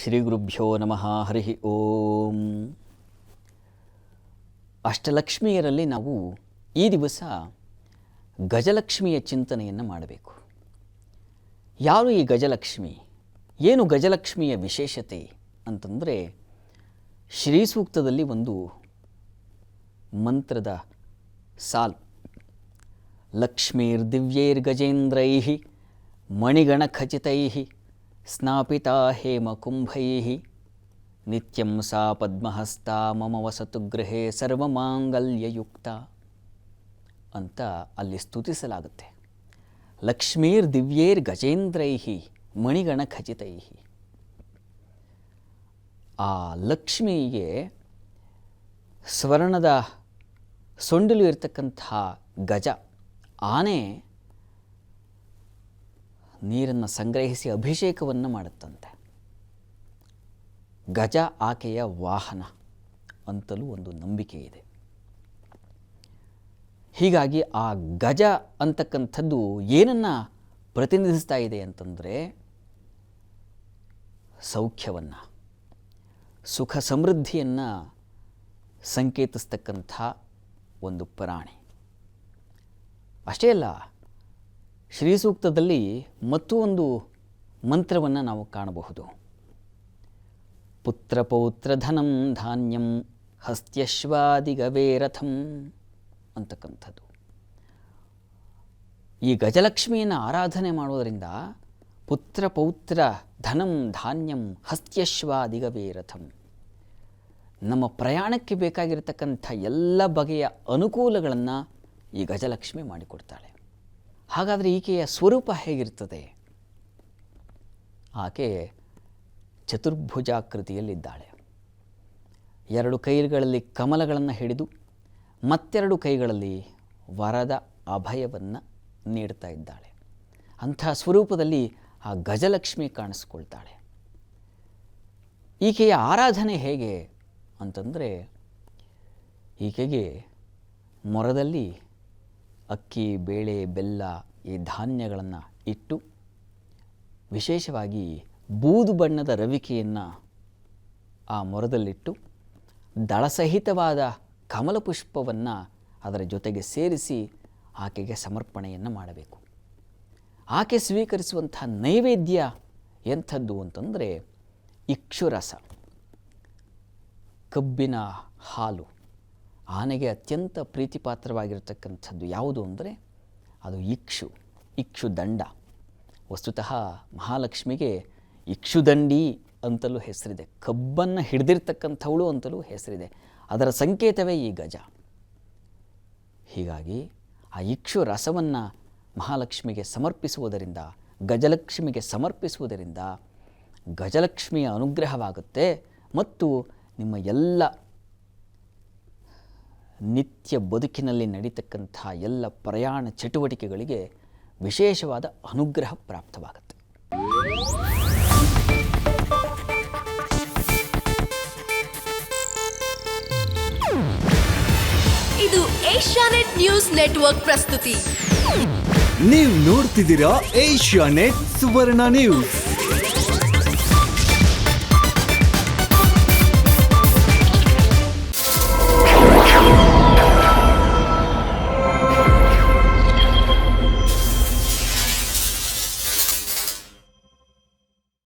ಶ್ರೀ ಗುರುಭ್ಯೋ ನಮಃ. ಹರಿ ಓಂ. ಅಷ್ಟಲಕ್ಷ್ಮಿಯರಲ್ಲಿ ನಾವು ಈ ದಿವಸ ಗಜಲಕ್ಷ್ಮಿಯ ಚಿಂತನೆಯನ್ನು ಮಾಡಬೇಕು. ಯಾರು ಈ ಗಜಲಕ್ಷ್ಮಿ? ಏನು ಗಜಲಕ್ಷ್ಮಿಯ ವಿಶೇಷತೆ ಅಂತಂದರೆ, ಶ್ರೀ ಸೂಕ್ತದಲ್ಲಿ ಒಂದು ಮಂತ್ರದ ಸಾಲು, ಲಕ್ಷ್ಮೀರ್ದಿವ್ಯೈರ್ಗಜೇಂದ್ರೈ ಮಣಿಗಣಖಚಿತೈ ಸ್ನಾಪಿತಾ ಹೇಮಕುಂಭೈ ನಿತ್ಯಂ ಸಾ ಪದ್ಮಹಸ್ತಾ ಮಮ ವಸತು ಗೃಹೇ ಸರ್ವಮಾಂಗಲ್ಯಯುಕ್ತ ಅಂತ ಅಲ್ಲಿ ಸ್ತುತಿಸಲಾಗುತ್ತೆ. ಲಕ್ಷ್ಮೀರ್ ದಿವ್ಯೈರ್ ಗಜೇಂದ್ರೈ ಮಣಿಗಣಖಚಿತೈ. ಆ ಲಕ್ಷ್ಮಿಗೆ ಸ್ವರ್ಣದ ಸೊಂಡಿಲು ಇರತಕ್ಕಂಥ ಗಜ, ಆನೆ ನೀರನ್ನು ಸಂಗ್ರಹಿಸಿ ಅಭಿಷೇಕವನ್ನು ಮಾಡುತ್ತಂತೆ. ಗಜ ಆಕೆಯ ವಾಹನ ಅಂತಲೂ ಒಂದು ನಂಬಿಕೆ ಇದೆ. ಹೀಗಾಗಿ ಆ ಗಜ ಅಂತಕ್ಕಂಥದ್ದು ಏನನ್ನು ಪ್ರತಿನಿಧಿಸ್ತಾ ಇದೆ ಅಂತಂದರೆ, ಸೌಖ್ಯವನ್ನು, ಸುಖ ಸಮೃದ್ಧಿಯನ್ನು ಸಂಕೇತಿಸ್ತಕ್ಕಂಥ ಒಂದು ಪ್ರಾಣಿ. ಅಷ್ಟೇ ಅಲ್ಲ, ಶ್ರೀ ಸೂಕ್ತದಲ್ಲಿ ಮತ್ತೂ ಒಂದು ಮಂತ್ರವನ್ನು ನಾವು ಕಾಣಬಹುದು. ಪುತ್ರ ಪೌತ್ರ ಧನಂ ಧಾನ್ಯಂ ಹಸ್ತ್ಯಶ್ವಾದಿಗವೇರಥಂ ಅಂತಕ್ಕಂಥದ್ದು. ಈ ಗಜಲಕ್ಷ್ಮಿಯನ್ನು ಆರಾಧನೆ ಮಾಡೋದರಿಂದ ಪುತ್ರ ಪೌತ್ರ ಧನಂ ಧಾನ್ಯಂ ಹಸ್ತ್ಯಶ್ವಾದಿಗವೇರಥಂ, ನಮ್ಮ ಪ್ರಯಾಣಕ್ಕೆ ಬೇಕಾಗಿರತಕ್ಕಂಥ ಎಲ್ಲ ಬಗೆಯ ಅನುಕೂಲಗಳನ್ನು ಈ ಗಜಲಕ್ಷ್ಮಿ ಮಾಡಿಕೊಡ್ತಾಳೆ. ಹಾಗಾದರೆ ಈಕೆಯ ಸ್ವರೂಪ ಹೇಗಿರ್ತದೆ? ಆಕೆ ಚತುರ್ಭುಜಾಕೃತಿಯಲ್ಲಿದ್ದಾಳೆ. ಎರಡು ಕೈಗಳಲ್ಲಿ ಕಮಲಗಳನ್ನು ಹಿಡಿದು ಮತ್ತೆರಡು ಕೈಗಳಲ್ಲಿ ವರದ ಅಭಯವನ್ನು ನೀಡ್ತಾ ಇದ್ದಾಳೆ. ಅಂಥ ಸ್ವರೂಪದಲ್ಲಿ ಆ ಗಜಲಕ್ಷ್ಮಿ ಕಾಣಿಸ್ಕೊಳ್ತಾಳೆ. ಈಕೆಯ ಆರಾಧನೆ ಹೇಗೆ ಅಂತಂದರೆ, ಈಕೆಗೆ ಮೊರದಲ್ಲಿ ಅಕ್ಕಿ, ಬೇಳೆ, ಬೆಲ್ಲ ಈ ಧಾನ್ಯಗಳನ್ನು ಇಟ್ಟು, ವಿಶೇಷವಾಗಿ ಬೂದು ಬಣ್ಣದ ರವಿಕೆಯನ್ನು ಆ ಮೊರದಲ್ಲಿಟ್ಟು, ದಳಸಹಿತವಾದ ಕಮಲ ಪುಷ್ಪವನ್ನು ಅದರ ಜೊತೆಗೆ ಸೇರಿಸಿ ಆಕೆಗೆ ಸಮರ್ಪಣೆಯನ್ನು ಮಾಡಬೇಕು. ಆಕೆ ಸ್ವೀಕರಿಸುವಂಥ ನೈವೇದ್ಯ ಎಂಥದ್ದು ಅಂತಂದರೆ, ಇಕ್ಷುರಸ, ಕಬ್ಬಿನ ಹಾಲು. ಆನೆಗೆ ಅತ್ಯಂತ ಪ್ರೀತಿಪಾತ್ರವಾಗಿರತಕ್ಕಂಥದ್ದು ಯಾವುದು ಅಂದರೆ ಅದು ಇಕ್ಷುದಂಡ. ವಸ್ತುತಃ ಮಹಾಲಕ್ಷ್ಮಿಗೆ ಇಕ್ಷುದಂಡಿ ಅಂತಲೂ ಹೆಸರಿದೆ. ಕಬ್ಬನ್ನು ಹಿಡಿದಿರ್ತಕ್ಕಂಥವಳು ಅಂತಲೂ ಹೆಸರಿದೆ. ಅದರ ಸಂಕೇತವೇ ಈ ಗಜ. ಹೀಗಾಗಿ ಆ ಇಕ್ಷು ರಸವನ್ನು ಮಹಾಲಕ್ಷ್ಮಿಗೆ ಸಮರ್ಪಿಸುವುದರಿಂದ, ಗಜಲಕ್ಷ್ಮಿಗೆ ಸಮರ್ಪಿಸುವುದರಿಂದ ಗಜಲಕ್ಷ್ಮಿಯ ಅನುಗ್ರಹವಾಗುತ್ತೆ ಮತ್ತು ನಿಮ್ಮ ಎಲ್ಲ ನಿತ್ಯ ಬದುಕಿನಲ್ಲಿ ನಡೀತಕ್ಕಂಥ ಎಲ್ಲ ಪ್ರಯಾಣ ಚಟುವಟಿಕೆಗಳಿಗೆ ವಿಶೇಷವಾದ ಅನುಗ್ರಹ ಪ್ರಾಪ್ತವಾಗುತ್ತೆ. ಇದು ಏಷ್ಯಾನೆಟ್ ನ್ಯೂಸ್ ನೆಟ್ವರ್ಕ್ ಪ್ರಸ್ತುತಿ. ನೀವು ನೋಡ್ತಿದ್ದೀರಾ ಏಷ್ಯಾನೆಟ್ ಸುವರ್ಣ ನ್ಯೂಸ್.